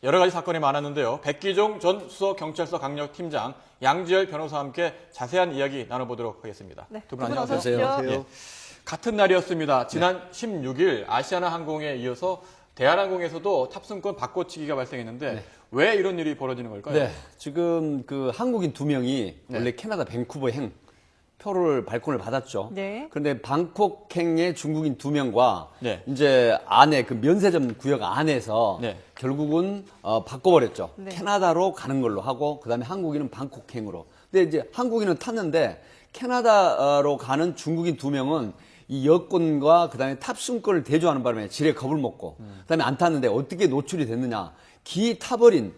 여러 가지 사건이 많았는데요. 백기종 전 수서경찰서 강력팀장, 양지열 변호사와 함께 자세한 이야기 나눠보도록 하겠습니다. 네, 두 분 두 분 어서 안녕하세요. 오십시오. 예. 같은 날이었습니다. 지난 16일 아시아나항공에 이어서 대한항공에서도 탑승권 바꿔치기가 발생했는데 왜 이런 일이 벌어지는 걸까요? 네, 지금 그 한국인 2명이 원래 캐나다 밴쿠버행 표를 발권을 받았죠. 네. 그런데 방콕행의 중국인 2명과 네. 이제 안에 그 면세점 구역 안에서 네. 결국은 바꿔버렸죠. 네. 캐나다로 가는 걸로 하고 그다음에 한국인은 방콕행으로. 근데 이제 한국인은 탔는데 캐나다로 가는 중국인 2명은 이 여권과 그다음에 탑승권을 대조하는 바람에 지레 겁을 먹고 그다음에 안 탔는데 어떻게 노출이 됐느냐. 기 타버린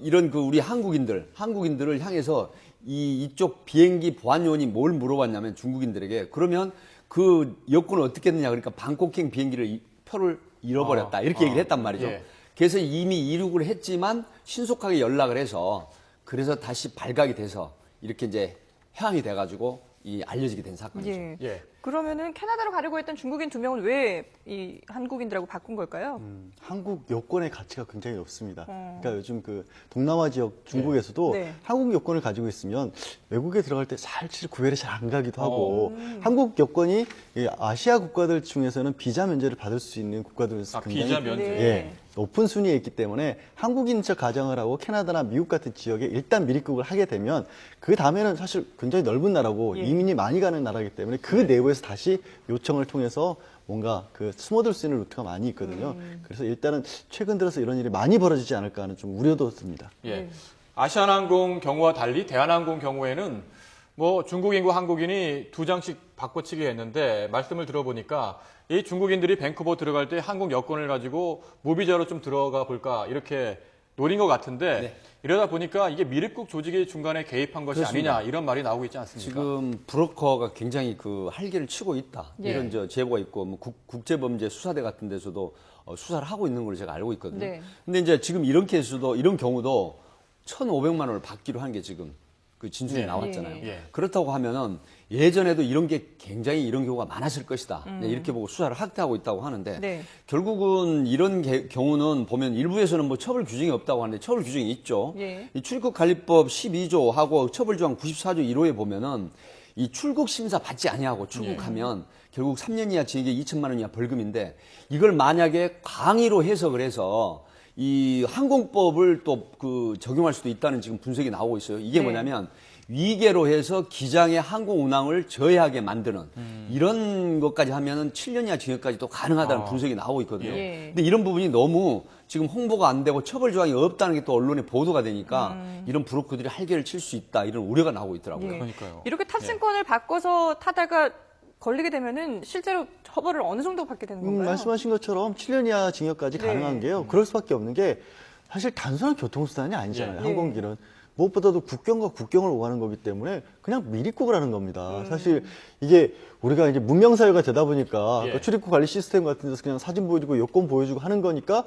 이런 그 우리 한국인들을 향해서 이쪽 비행기 보안요원이 뭘 물어봤냐면 중국인들에게 그러면 그 여권을 어떻게 했느냐 그러니까 방콕행 비행기를 표를 잃어버렸다 이렇게 얘기를 했단 말이죠. 예. 그래서 이미 이륙을 했지만 신속하게 연락을 해서 그래서 다시 발각이 돼서 이렇게 이제 해항이 돼가지고 알려지게 된 사건이죠. 예. 예. 그러면은 캐나다로 가려고 했던 중국인 2명은 왜 이 한국인들하고 바꾼 걸까요? 한국 여권의 가치가 굉장히 높습니다. 그러니까 요즘 그 동남아 지역 중국에서도 네. 한국 여권을 가지고 있으면 외국에 들어갈 때 사실 구별이 잘 안 가기도 하고 한국 여권이 이 아시아 국가들 중에서는 비자 면제를 받을 수 있는 국가들에서 굉장히 비자 면제. 네. 예, 높은 순위에 있기 때문에 한국인적 가정을 하고 캐나다나 미국 같은 지역에 일단 미입국을 하게 되면 그 다음에는 사실 굉장히 넓은 나라고 예. 이민이 많이 가는 나라이기 때문에 그 내부에서 다시 요청을 통해서 뭔가 그 숨어들 수 있는 루트가 많이 있거든요. 그래서 일단은 최근 들어서 이런 일이 많이 벌어지지 않을까 하는 좀 우려도 듭니다. 예. 아시아나항공 경우와 달리 대한항공 경우에는 뭐 중국인과 한국인이 2장씩 바꿔치기 했는데 말씀을 들어보니까 이 중국인들이 밴쿠버 들어갈 때 한국 여권을 가지고 무비자로 좀 들어가 볼까 이렇게 노린 것 같은데 네. 이러다 보니까 이게 미립국 조직이 중간에 개입한 것이 그렇습니다. 아니냐 이런 말이 나오고 있지 않습니까? 지금 브로커가 굉장히 그 할기를 치고 있다. 예. 이런 제보가 있고 뭐 국제범죄 수사대 같은 데서도 수사를 하고 있는 걸로 제가 알고 있거든요. 네. 근데 이제 지금 이런 케이스도 이런 경우도 1,500만 원을 받기로 한 게 지금 그 진술이 네. 나왔잖아요. 예. 그렇다고 하면은 예전에도 이런 게 굉장히 이런 경우가 많았을 것이다. 네, 이렇게 보고 수사를 확대하고 있다고 하는데 네. 결국은 이런 경우는 보면 일부에서는 뭐 처벌 규정이 없다고 하는데 처벌 규정이 있죠. 예. 이 출국관리법 12조하고 처벌조항 94조 1호에 보면은 이 출국 심사 받지 아니하고 출국하면 결국 3년 이하 징역에 2천만 원 이하 벌금인데 이걸 만약에 강의로 해석을 해서 이 항공법을 또 그 적용할 수도 있다는 지금 분석이 나오고 있어요. 이게 네. 뭐냐면 위계로 해서 기장의 항공 운항을 저해하게 만드는 이런 것까지 하면은 7년 이하 징역까지도 가능하다는 분석이 나오고 있거든요. 예. 근데 이런 부분이 너무 지금 홍보가 안 되고 처벌 조항이 없다는 게 또 언론에 보도가 되니까 이런 브로커들이 할개를 칠 수 있다 이런 우려가 나오고 있더라고요. 예. 그러니까요. 이렇게 탑승권을 바꿔서 타다가 걸리게 되면은 실제로 처벌을 어느 정도 받게 되는 건가요? 말씀하신 것처럼 7년 이하 징역까지 네. 가능한 게요. 그럴 수밖에 없는 게 사실 단순한 교통수단이 아니잖아요. 예. 항공기는. 무엇보다도 국경과 국경을 오가는 거기 때문에 그냥 미입국을 하는 겁니다. 사실 이게 우리가 이제 문명사회가 되다 보니까 예. 그 출입국 관리 시스템 같은 데서 그냥 사진 보여주고 여권 보여주고 하는 거니까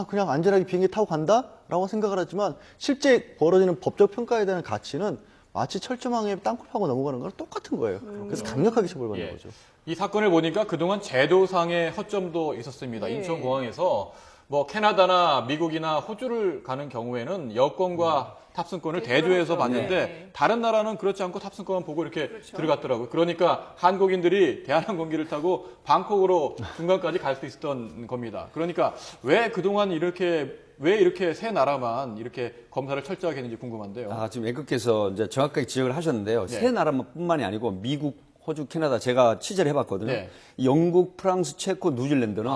그냥 안전하게 비행기 타고 간다라고 생각을 하지만 실제 벌어지는 법적 평가에 대한 가치는 마치 철조망에 땅굴 파고 넘어가는 거랑 똑같은 거예요. 그래서 강력하게 처벌받는 예. 거죠. 이 사건을 보니까 그동안 제도상의 허점도 있었습니다. 예. 인천공항에서 뭐 캐나다나 미국이나 호주를 가는 경우에는 여권과 탑승권을 네, 대조해서 그렇죠. 봤는데 네. 다른 나라는 그렇지 않고 탑승권만 보고 이렇게 그렇죠. 들어갔더라고요. 그러니까 한국인들이 대한항공기를 타고 방콕으로 중간까지 갈 수 있었던 겁니다. 그러니까 왜 그동안 왜 이렇게 세 나라만 이렇게 검사를 철저하게 했는지 궁금한데요. 지금 앵커께서 이제 정확하게 지적을 하셨는데요. 네. 세 나라뿐만이 아니고 미국, 호주, 캐나다 제가 취재를 해봤거든요. 네. 영국, 프랑스, 체코, 뉴질랜드는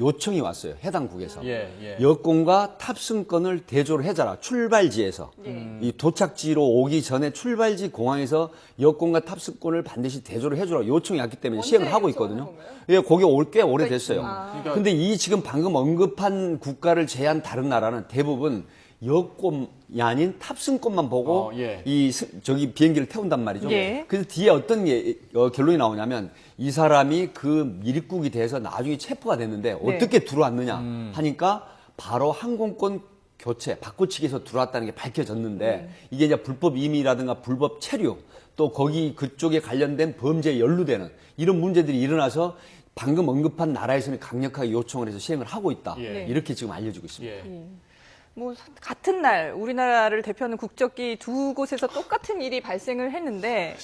요청이 왔어요. 해당국에서. 예. 여권과 탑승권을 대조를 해줘라. 출발지에서. 이 도착지로 오기 전에 출발지 공항에서 여권과 탑승권을 반드시 대조를 해줘라. 요청이 왔기 때문에 언제 시행을 하고 요청하는 있거든요. 건가요? 예, 그게 꽤 오래됐어요. 그러니까- 근데 이 지금 방금 언급한 국가를 제한 다른 나라는 대부분 여권이 아닌 탑승권만 보고 예. 저기 비행기를 태운단 말이죠. 예. 그래서 뒤에 어떤 결론이 나오냐면 이 사람이 그 미립국이 돼서 나중에 체포가 됐는데 네. 어떻게 들어왔느냐 하니까 바로 항공권 교체, 바꿔치기에서 들어왔다는 게 밝혀졌는데 이게 이제 불법 이민이라든가 불법 체류 또 거기 그쪽에 관련된 범죄에 연루되는 이런 문제들이 일어나서 방금 언급한 나라에서는 강력하게 요청을 해서 시행을 하고 있다. 예. 이렇게 지금 알려지고 있습니다. 예. 뭐 같은 날 우리나라를 대표하는 국적기 두 곳에서 똑같은 일이 발생을 했는데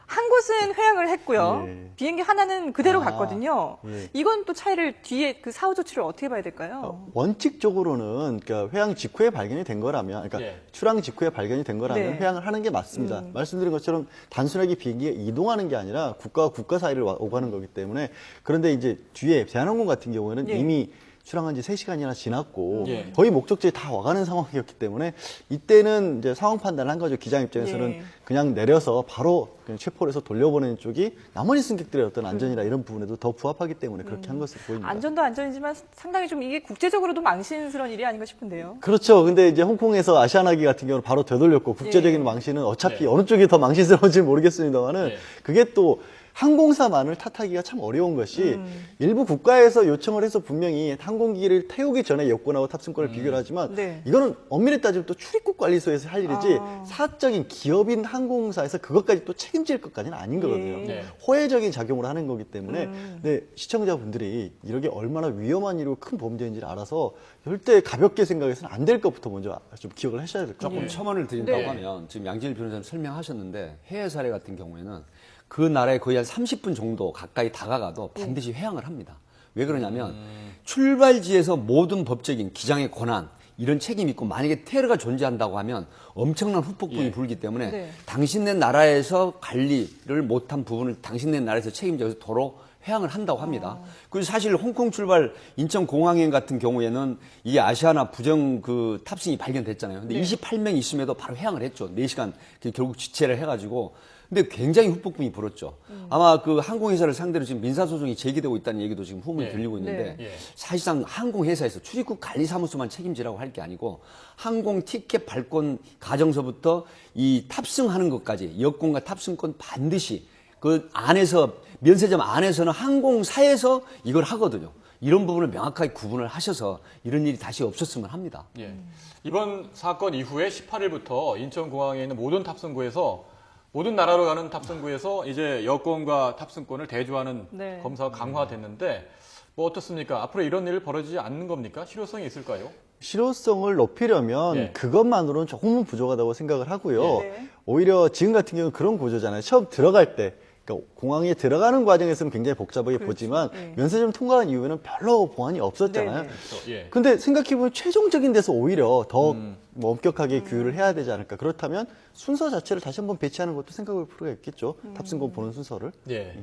한 곳은 회항을 했고요. 예. 비행기 하나는 그대로 아, 갔거든요. 예. 이건 또 차이를 뒤에 그 사후 조치를 어떻게 봐야 될까요? 원칙적으로는 그러니까 회항 직후에 발견이 된 거라면, 그러니까 예. 출항 직후에 발견이 된 거라면 네. 회항을 하는 게 맞습니다. 말씀드린 것처럼 단순하게 비행기가 이동하는 게 아니라 국가와 국가 사이를 오가는 거기 때문에 그런데 이제 뒤에 대한항공 같은 경우에는 예. 이미 출항한 지 3시간이나 지났고 예. 거의 목적지에 다 와가는 상황이었기 때문에 이때는 이제 상황 판단을 한 거죠. 기장 입장에서는 예. 그냥 내려서 바로 그냥 체포를 해서 돌려보내는 쪽이 나머지 승객들의 어떤 안전이나 이런 부분에도 더 부합하기 때문에 그렇게 한 것으로 보입니다. 안전도 안전이지만 상당히 좀 이게 국제적으로도 망신스러운 일이 아닌가 싶은데요. 그렇죠. 근데 이제 홍콩에서 아시아나기 같은 경우는 바로 되돌렸고 국제적인 예. 망신은 어차피 예. 어느 쪽이 더 망신스러운지 모르겠습니다만은 예. 그게 또 항공사만을 탓하기가 참 어려운 것이 일부 국가에서 요청을 해서 분명히 항공기를 태우기 전에 여권하고 탑승권을 비교를 하지만 네. 이거는 엄밀히 따지면 또 출입국 관리소에서 할 일이지 아. 사적인 기업인 항공사에서 그것까지 또 책임질 것까지는 아닌 거거든요. 예. 네. 호혜적인 작용을 하는 거기 때문에 네, 시청자분들이 이렇게 얼마나 위험한 일이고 큰 범죄인지를 알아서 절대 가볍게 생각해서는 안 될 것부터 먼저 좀 기억을 하셔야 될 것 같아요. 조금 첨언을 드린다고 네. 하면 지금 양진일 변호사님 설명하셨는데 해외 사례 같은 경우에는 그 나라에 거의 한 30분 정도 가까이 다가가도 반드시 회항을 합니다. 왜 그러냐면 출발지에서 모든 법적인 기장의 권한 이런 책임이 있고 만약에 테러가 존재한다고 하면 엄청난 후폭풍이 예. 불기 때문에 네. 당신네 나라에서 관리를 못한 부분을 당신네 나라에서 책임져서 도로 회항을 한다고 합니다. 그리고 사실 홍콩 출발 인천공항행 같은 경우에는 이 아시아나 부정 그 탑승이 발견됐잖아요. 근데 28명 있음에도 바로 회항을 했죠. 4시간 결국 지체를 해가지고. 근데 굉장히 후폭풍이 불었죠. 아마 그 항공회사를 상대로 지금 민사소송이 제기되고 있다는 얘기도 지금 후문이 네. 들리고 있는데 네. 예. 사실상 항공회사에서 출입국 관리사무소만 책임지라고 할 게 아니고 항공 티켓 발권 가정서부터 이 탑승하는 것까지 여권과 탑승권 반드시 그 안에서 면세점 안에서는 항공사에서 이걸 하거든요. 이런 부분을 명확하게 구분을 하셔서 이런 일이 다시 없었으면 합니다. 예. 이번 사건 이후에 18일부터 인천공항에 있는 모든 탑승구에서 모든 나라로 가는 탑승구에서 이제 여권과 탑승권을 대조하는 네. 검사가 강화됐는데 뭐 어떻습니까? 앞으로 이런 일이 벌어지지 않는 겁니까? 실효성이 있을까요? 실효성을 높이려면 예. 그것만으로는 조금은 부족하다고 생각을 하고요. 네. 오히려 지금 같은 경우는 그런 구조잖아요. 처음 들어갈 때, 그러니까 공항에 들어가는 과정에서는 굉장히 복잡하게 보지만 네. 면세점 통과한 이후에는 별로 보안이 없었잖아요. 네, 네. 그렇죠. 예. 근데 생각해보면 최종적인 데서 오히려 더 뭐 엄격하게 규율을 해야 되지 않을까. 그렇다면 순서 자체를 다시 한번 배치하는 것도 생각해 볼 필요가 있겠죠. 탑승권 보는 순서를. 예.